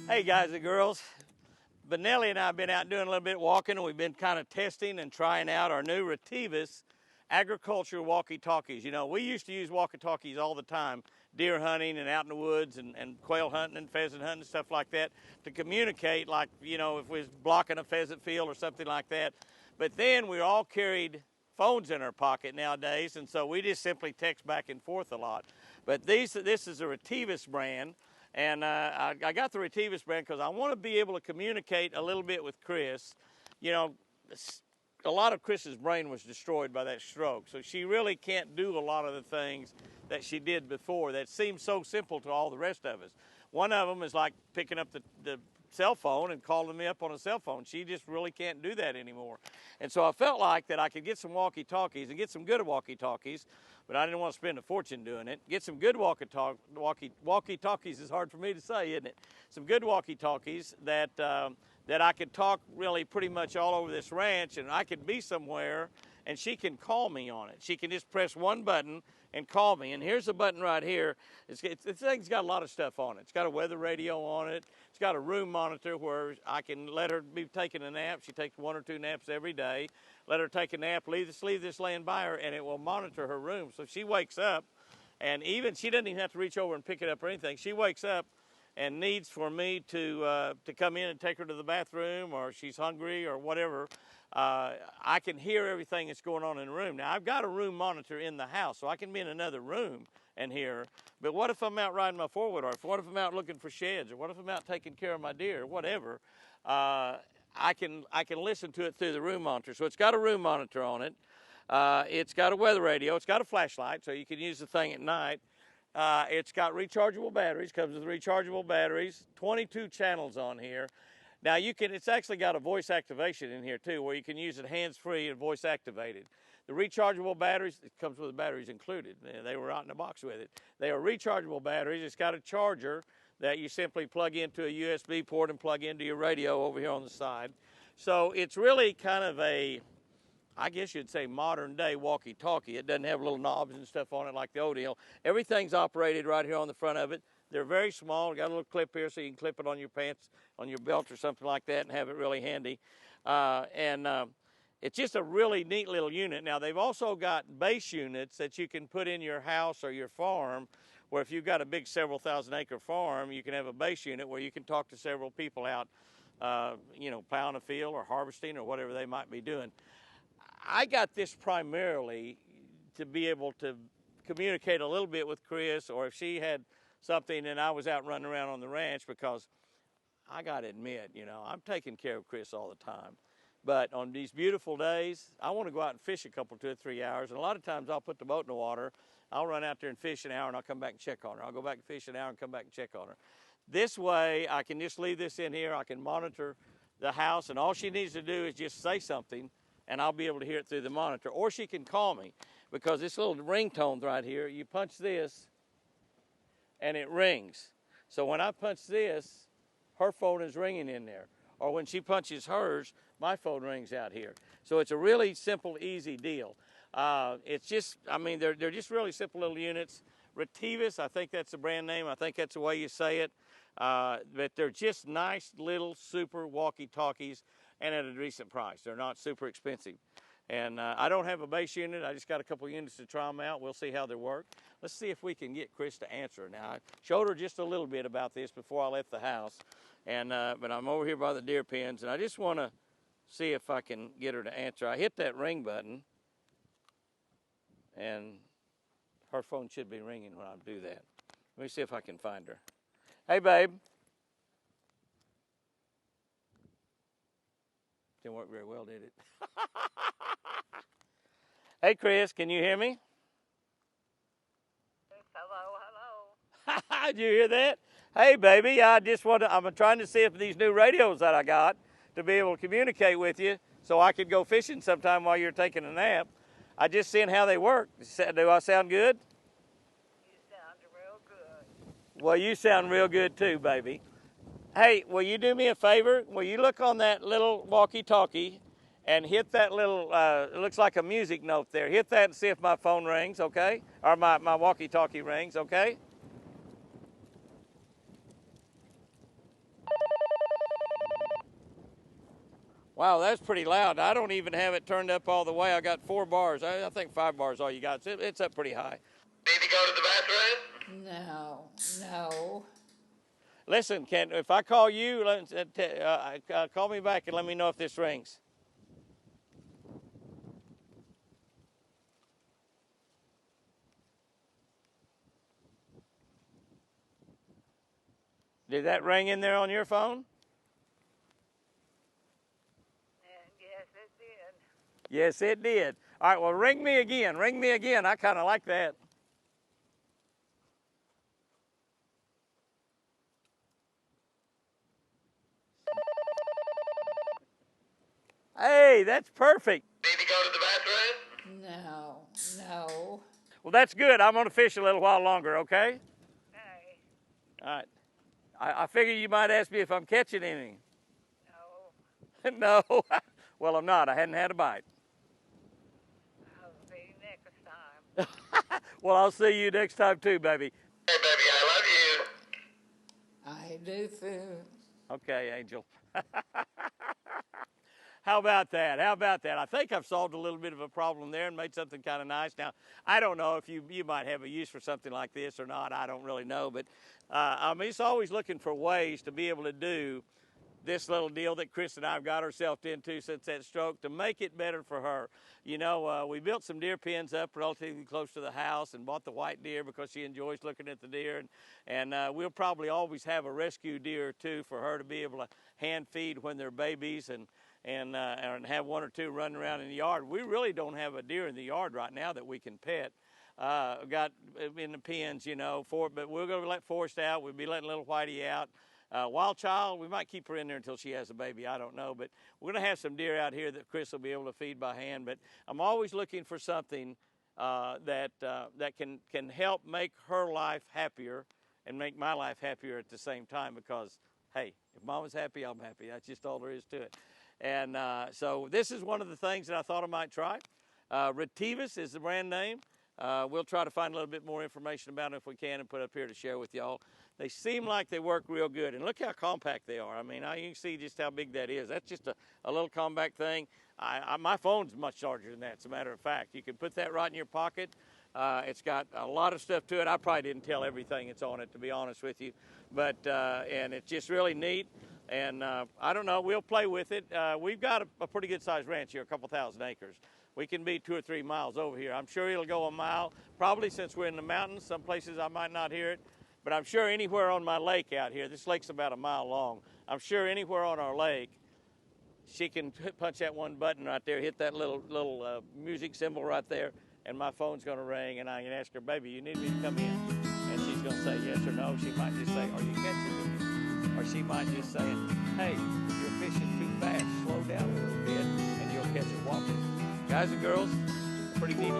Hey guys and girls, Benelli and I have been out doing a little bit walking, and we've been kind of testing and trying out our new Retivas agriculture walkie-talkies. You know, we used to use walkie-talkies all the time, deer hunting and out in the woods and quail hunting and pheasant hunting and stuff like that, to communicate, like, you know, if we was blocking a pheasant field or something like that. But then we all carried phones in our pocket nowadays, and so we just simply text back and forth a lot. But this is a Retivas brand. And I got the Retivas brand because I want to be able to communicate a little bit with Chris. You know, a lot of Chris's brain was destroyed by that stroke, so she really can't do a lot of the things that she did before that seemed so simple to all the rest of us. One of them is like picking up the cell phone and calling me up on a cell phone. She just really can't do that anymore. And so I felt like that I could get some walkie-talkies and get some good walkie-talkies, but I didn't want to spend a fortune doing it. Get some good walkie-talkies is hard for me to say, isn't it? Some good walkie-talkies that I could talk really pretty much all over this ranch, and I could be somewhere and she can call me on it. She can just press one button and call me. And here's the button right here. This thing's got a lot of stuff on it. It's got a weather radio on it. It's got a room monitor where I can let her be taking a nap. She takes 1 or 2 naps every day. Let her take a nap, leave this laying by her, and it will monitor her room. So she wakes up, and even she doesn't even have to reach over and pick it up or anything. She wakes up and needs for me to come in and take her to the bathroom, or she's hungry or whatever. I can hear everything that's going on in the room. Now, I've got a room monitor in the house, so I can be in another room and hear her. But what if I'm out riding my four-wheeler? Or what if I'm out looking for sheds? Or what if I'm out taking care of my deer? Or whatever. I can listen to it through the room monitor. So it's got a room monitor on it. It's got a weather radio. It's got a flashlight, so you can use the thing at night. It's got rechargeable batteries. Comes with rechargeable batteries. 22 channels on here. Now it's actually got a voice activation in here too, where you can use it hands-free and voice activated. The rechargeable batteries, it comes with the batteries included. They were out in the box with it. They are rechargeable batteries. It's got a charger that you simply plug into a USB port and plug into your radio over here on the side. So it's really kind of a, I guess you'd say, modern day walkie-talkie. It doesn't have little knobs and stuff on it like the old deal. Everything's operated right here on the front of it. They're very small. Got a little clip here so you can clip it on your pants, on your belt or something like that, and have it really handy. It's just a really neat little unit. Now, they've also got base units that you can put in your house or your farm, where if you've got a big several thousand acre farm, you can have a base unit where you can talk to several people out, you know, plowing a field or harvesting or whatever they might be doing. I got this primarily to be able to communicate a little bit with Chris, or if she had something and I was out running around on the ranch, because I got to admit, you know, I'm taking care of Chris all the time. But on these beautiful days, I want to go out and fish a couple, 2 or 3 hours. And a lot of times I'll put the boat in the water. I'll run out there and fish an hour, and I'll come back and check on her. I'll go back and fish an hour and come back and check on her. This way, I can just leave this in here. I can monitor the house, and all she needs to do is just say something, and I'll be able to hear it through the monitor. Or she can call me, because this little ringtone right here, you punch this, and it rings. So when I punch this, her phone is ringing in there. Or when she punches hers, my phone rings out here. So it's a really simple, easy deal. It's just, I mean, they're just really simple little units. Retivas, I think that's the brand name. I think that's the way you say it. But they're just nice little super walkie-talkies, and at a decent price. They're not super expensive. And I don't have a base unit. I just got a couple units to try them out. We'll see how they work. Let's see if we can get Chris to answer. Now, I showed her just a little bit about this before I left the house. And but I'm over here by the deer pens, and I just want to see if I can get her to answer. I hit that ring button, and her phone should be ringing when I do that. Let me see if I can find her. Hey, babe. Didn't work very well, did it? Hey, Chris, can you hear me? Hello. Did you hear that? Hey, baby, I'm trying to see if these new radios that I got to be able to communicate with you so I could go fishing sometime while you're taking a nap. I just seen how they work. Do I sound good? You sound real good. Well, you sound real good too, baby. Hey, will you do me a favor? Will you look on that little walkie-talkie and hit that little, it looks like a music note there. Hit that and see if my phone rings, okay? Or my walkie-talkie rings, okay? Wow, that's pretty loud. I don't even have it turned up all the way. I got 4 bars. I think 5 bars all you got. It's up pretty high. Need to go to the bathroom? No. Listen, if I call you, call me back and let me know if this rings. Did that ring in there on your phone? Yes, it did. Yes, it did. All right, well, ring me again. Ring me again. I kind of like that. Hey, that's perfect. Need to go to the bathroom? No. Well, that's good. I'm going to fish a little while longer, okay? Hey, All right. I figure you might ask me if I'm catching anything. no. No. Well, I'm not. I hadn't had a bite. I'll see you next time. Well, I'll see you next time too, baby. Hey, baby, I love you. I do too. Okay, Angel. How about that? How about that? I think I've solved a little bit of a problem there and made something kind of nice. Now, I don't know if you might have a use for something like this or not. I don't really know. But, I mean, it's always looking for ways to be able to do this little deal that Chris and I have got ourselves into since that stroke to make it better for her. You know, we built some deer pens up relatively close to the house and bought the white deer because she enjoys looking at the deer. And we'll probably always have a rescue deer or two for her to be able to hand feed when they're babies and have 1 or 2 running around in the yard. We really don't have a deer in the yard right now that we can pet. Got in the pens, you know, but we're going to let Forrest out. We'll be letting little Whitey out. Wild Child, we might keep her in there until she has a baby. I don't know, but we're going to have some deer out here that Chris will be able to feed by hand. But I'm always looking for something that can help make her life happier and make my life happier at the same time. Because hey, if Mama's happy, I'm happy. That's just all there is to it. And so this is one of the things that I thought I might try. Retivus is the brand name. We'll try to find a little bit more information about them if we can and put up here to share with y'all. They seem like they work real good. And look how compact they are. I mean, you can see just how big that is. That's just a little compact thing. My phone's much larger than that, as a matter of fact. You can put that right in your pocket. It's got a lot of stuff to it. I probably didn't tell everything that's on it, to be honest with you. But, and it's just really neat. And I don't know, we'll play with it. We've got a pretty good sized ranch here, a couple thousand acres. We can be 2 or 3 miles over here. I'm sure it'll go a mile, probably since we're in the mountains. Some places I might not hear it, but I'm sure anywhere on my lake out here, this lake's about a mile long. I'm sure anywhere on our lake, she can punch that one button right there, hit that little music symbol right there, and my phone's gonna ring, and I can ask her, baby, you need me to come in? And she's gonna say yes or no. She might just say, are you catching me? Or she might just say, hey, you're fishing too fast, slow down a little bit, and you'll catch a whopper. Guys and girls, pretty neat